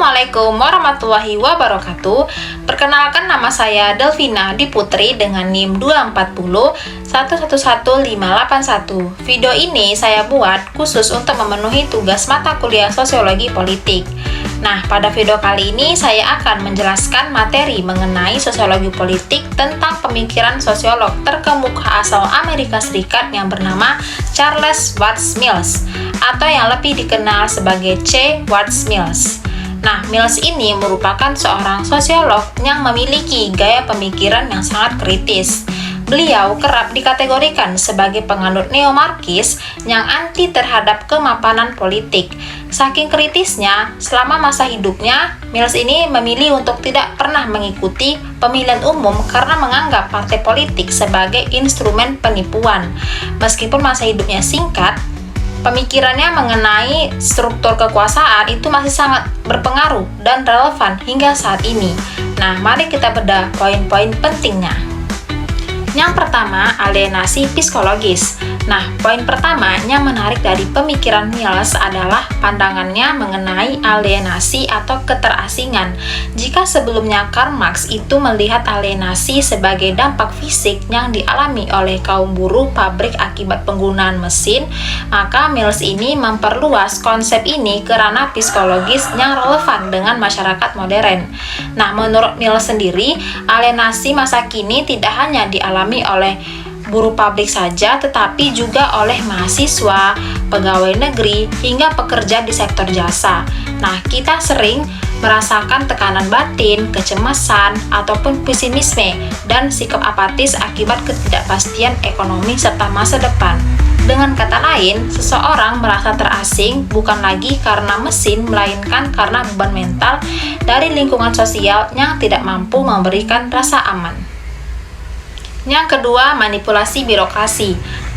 Assalamualaikum warahmatullahi wabarakatuh. Perkenalkan, nama saya Delvina Diputri dengan NIM 240111581. Video ini saya buat khusus untuk memenuhi tugas mata kuliah Sosiologi Politik. Nah, pada video kali ini saya akan menjelaskan materi mengenai sosiologi politik tentang pemikiran sosiolog terkemuka asal Amerika Serikat yang bernama Charles Watts Mills, atau yang lebih dikenal sebagai C. Watts Mills. Nah, Mills ini merupakan seorang sosiolog yang memiliki gaya pemikiran yang sangat kritis. Beliau kerap dikategorikan sebagai penganut neo-marxis yang anti terhadap kemapanan politik. Saking kritisnya, selama masa hidupnya, Mills ini memilih untuk tidak pernah mengikuti pemilihan umum karena menganggap partai politik sebagai instrumen penipuan. Meskipun masa hidupnya singkat, pemikirannya mengenai struktur kekuasaan itu masih sangat berpengaruh dan relevan hingga saat ini. Nah, mari kita bedah poin-poin pentingnya. Yang pertama, alienasi psikologis. Nah, poin pertama yang menarik dari pemikiran Mills adalah pandangannya mengenai alienasi atau keterasingan. Jika sebelumnya Karl Marx itu melihat alienasi sebagai dampak fisik yang dialami oleh kaum buruh pabrik akibat penggunaan mesin, maka Mills ini memperluas konsep ini ke ranah psikologis yang relevan dengan masyarakat modern. Nah, menurut Mills sendiri, alienasi masa kini tidak hanya dialami oleh buruh pabrik saja, tetapi juga oleh mahasiswa, pegawai negeri, hingga pekerja di sektor jasa. Nah, kita sering merasakan tekanan batin, kecemasan, ataupun pesimisme, dan sikap apatis akibat ketidakpastian ekonomi serta masa depan. Dengan kata lain, seseorang merasa terasing bukan lagi karena mesin, melainkan karena beban mental dari lingkungan sosial yang tidak mampu memberikan rasa aman. Yang kedua, manipulasi birokrasi.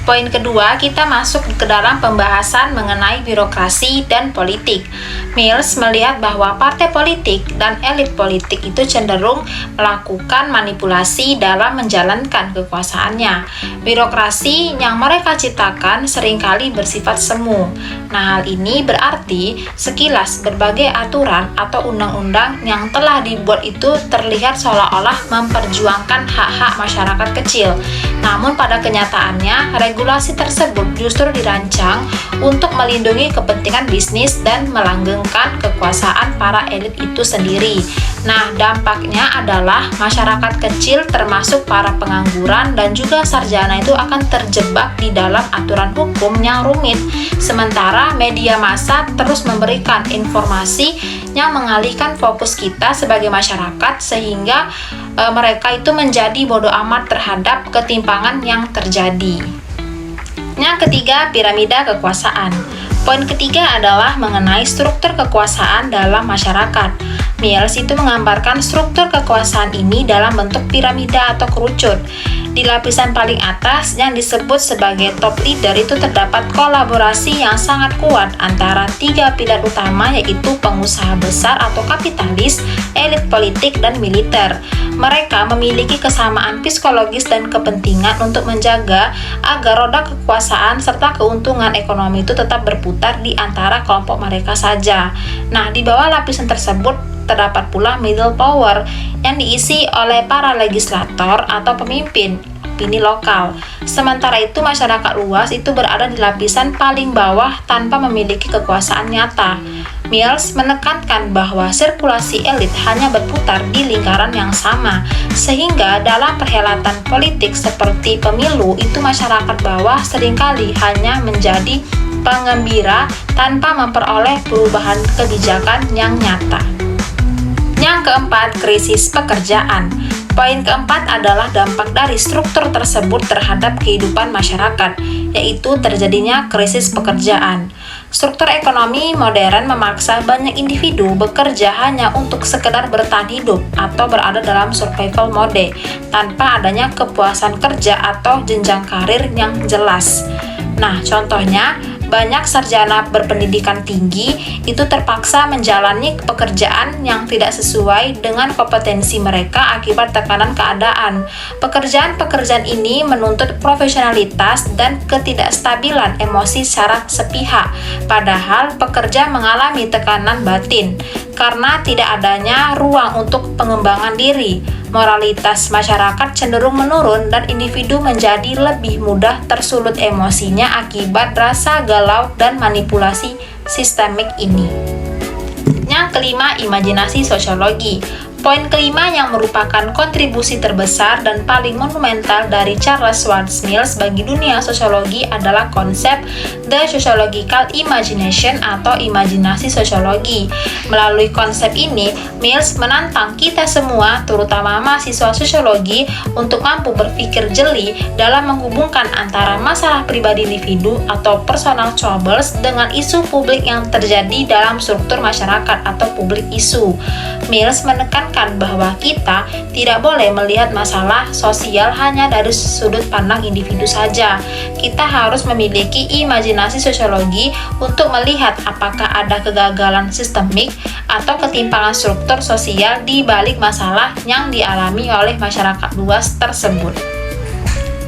Poin kedua, kita masuk ke dalam pembahasan mengenai birokrasi dan politik. Mills melihat bahwa partai politik dan elit politik itu cenderung melakukan manipulasi dalam menjalankan kekuasaannya. Birokrasi yang mereka ciptakan seringkali bersifat semu. Nah, hal ini berarti sekilas berbagai aturan atau undang-undang yang telah dibuat itu terlihat seolah-olah memperjuangkan hak-hak masyarakat kecil. Namun pada kenyataannya, regulasi tersebut justru dirancang untuk melindungi kepentingan bisnis dan melanggengkan kekuasaan para elit itu sendiri. Nah, dampaknya adalah masyarakat kecil termasuk para pengangguran dan juga sarjana itu akan terjebak di dalam aturan hukum yang rumit. Sementara media massa terus memberikan informasi yang mengalihkan fokus kita sebagai masyarakat sehingga mereka itu menjadi bodoh amat terhadap ketimpangan yang terjadi. Yang ketiga, piramida kekuasaan. Poin ketiga adalah mengenai struktur kekuasaan dalam masyarakat. Mills itu menggambarkan struktur kekuasaan ini dalam bentuk piramida atau kerucut. Di lapisan paling atas yang disebut sebagai top leader itu terdapat kolaborasi yang sangat kuat antara tiga pilar utama, yaitu pengusaha besar atau kapitalis, elit politik, dan militer. Mereka memiliki kesamaan psikologis dan kepentingan untuk menjaga agar roda kekuasaan serta keuntungan ekonomi itu tetap berputar di antara kelompok mereka saja. Nah, di bawah lapisan tersebut terdapat pula middle power yang diisi oleh para legislator atau pemimpin opini lokal. Sementara itu, masyarakat luas itu berada di lapisan paling bawah tanpa memiliki kekuasaan nyata. Mills menekankan bahwa sirkulasi elit hanya berputar di lingkaran yang sama, sehingga dalam perhelatan politik seperti pemilu itu masyarakat bawah seringkali hanya menjadi penggembira tanpa memperoleh perubahan kebijakan yang nyata. Yang keempat, krisis pekerjaan. Poin keempat adalah dampak dari struktur tersebut terhadap kehidupan masyarakat, yaitu terjadinya krisis pekerjaan. Struktur ekonomi modern memaksa banyak individu bekerja hanya untuk sekedar bertahan hidup atau berada dalam survival mode, tanpa adanya kepuasan kerja atau jenjang karir yang jelas. Nah, contohnya, banyak sarjana berpendidikan tinggi itu terpaksa menjalani pekerjaan yang tidak sesuai dengan kompetensi mereka akibat tekanan keadaan. Pekerjaan-pekerjaan ini menuntut profesionalitas dan ketidakstabilan emosi secara sepihak, padahal pekerja mengalami tekanan batin karena tidak adanya ruang untuk pengembangan diri. Moralitas masyarakat cenderung menurun dan individu menjadi lebih mudah tersulut emosinya akibat rasa galau dan manipulasi sistemik ini. Yang kelima, imajinasi sosiologi. Poin kelima yang merupakan kontribusi terbesar dan paling monumental dari Charles Schwartz Mills bagi dunia sosiologi adalah konsep The Sociological Imagination atau imajinasi sosiologi. Melalui konsep ini, Mills menantang kita semua, terutama mahasiswa sosiologi, untuk mampu berpikir jeli dalam menghubungkan antara masalah pribadi individu atau personal troubles dengan isu publik yang terjadi dalam struktur masyarakat atau publik isu. Mills menekankan bahwa kita tidak boleh melihat masalah sosial hanya dari sudut pandang individu saja. Kita harus memiliki imajinasi sosiologi untuk melihat apakah ada kegagalan sistemik atau ketimpangan struktur sosial di balik masalah yang dialami oleh masyarakat luas tersebut.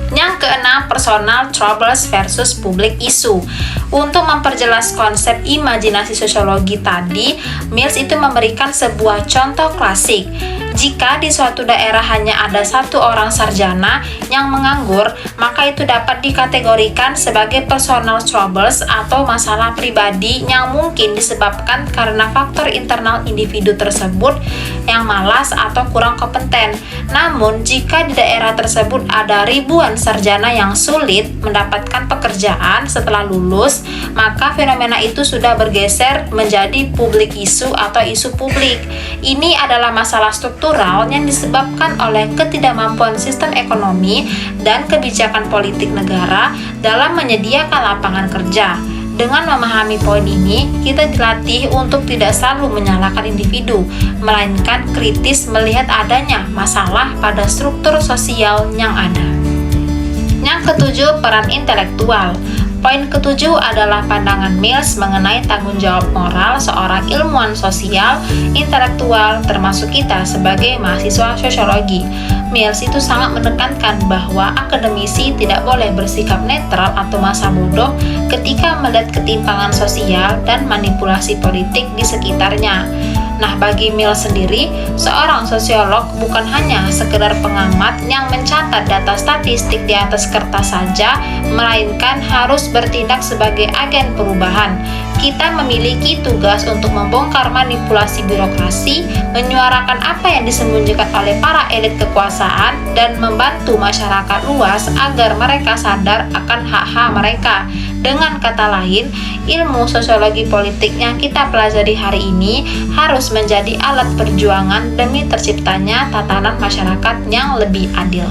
Yang keenam, personal troubles versus public issue. Untuk memperjelas konsep imajinasi sosiologi tadi, Mills itu memberikan sebuah contoh klasik. Jika di suatu daerah hanya ada satu orang sarjana yang menganggur, maka itu dapat dikategorikan sebagai personal troubles atau masalah pribadi yang mungkin disebabkan karena faktor internal individu tersebut yang malas atau kurang kompeten. Namun, jika di daerah tersebut ada ribuan sarjana yang sulit mendapatkan pekerjaan setelah lulus, maka fenomena itu sudah bergeser menjadi public issue atau isu publik. Ini adalah masalah struktural yang disebabkan oleh ketidakmampuan sistem ekonomi dan kebijakan politik negara dalam menyediakan lapangan kerja. Dengan memahami poin ini, kita dilatih untuk tidak selalu menyalahkan individu, melainkan kritis melihat adanya masalah pada struktur sosial yang ada. Yang ketujuh, peran intelektual. Poin ketujuh adalah pandangan Mills mengenai tanggung jawab moral seorang ilmuwan sosial, intelektual, termasuk kita sebagai mahasiswa sosiologi. Mills itu sangat menekankan bahwa akademisi tidak boleh bersikap netral atau masa bodoh ketika melihat ketimpangan sosial dan manipulasi politik di sekitarnya. Nah, bagi Mills sendiri, seorang sosiolog bukan hanya sekedar pengamat yang mencatat data statistik di atas kertas saja, melainkan harus bertindak sebagai agen perubahan. Kita memiliki tugas untuk membongkar manipulasi birokrasi, menyuarakan apa yang disembunyikan oleh para elit kekuasaan, dan membantu masyarakat luas agar mereka sadar akan hak-hak mereka. Dengan kata lain, ilmu sosiologi politik yang kita pelajari hari ini harus menjadi alat perjuangan demi terciptanya tatanan masyarakat yang lebih adil.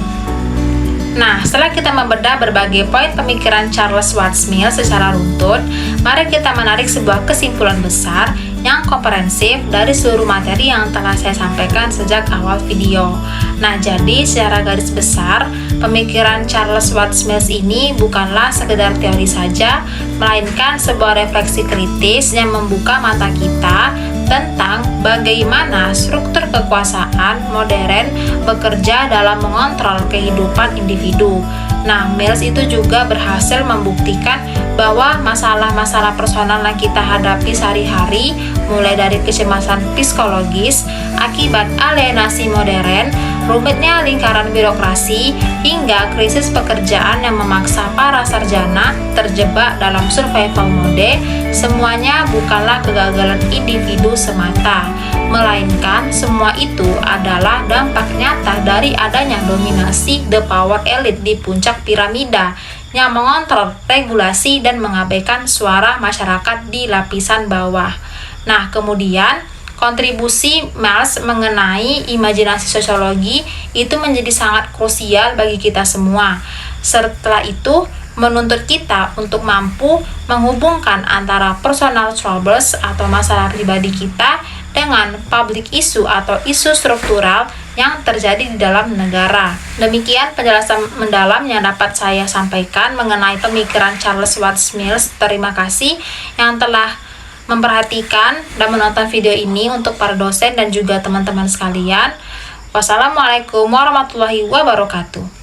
Nah, setelah kita membedah berbagai poin pemikiran Charles Schwartz Mills secara runtut, mari kita menarik sebuah kesimpulan besar yang komprehensif dari seluruh materi yang telah saya sampaikan sejak awal video. Nah, jadi secara garis besar, pemikiran Charles Schwartz Mills ini bukanlah sekedar teori saja, melainkan sebuah refleksi kritis yang membuka mata kita tentang bagaimana struktur kekuasaan modern bekerja dalam mengontrol kehidupan individu. Nah, Mills itu juga berhasil membuktikan bahwa masalah-masalah personal yang kita hadapi sehari-hari, mulai dari kecemasan psikologis akibat alienasi modern, rumitnya lingkaran birokrasi, hingga krisis pekerjaan yang memaksa para sarjana terjebak dalam survival mode, semuanya bukanlah kegagalan individu semata, melainkan semua itu adalah dampak nyata dari adanya dominasi the power elite di puncak piramida yang mengontrol regulasi dan mengabaikan suara masyarakat di lapisan bawah. Nah, kemudian kontribusi Mills mengenai imajinasi sosiologi itu menjadi sangat krusial bagi kita semua. Setelah itu, menuntut kita untuk mampu menghubungkan antara personal troubles atau masalah pribadi kita dengan public issue atau isu struktural yang terjadi di dalam negara. Demikian penjelasan mendalam yang dapat saya sampaikan mengenai pemikiran Charles Watts Mills. Terima kasih yang telah memperhatikan dan menonton video ini untuk para dosen dan juga teman-teman sekalian. Wassalamualaikum warahmatullahi wabarakatuh.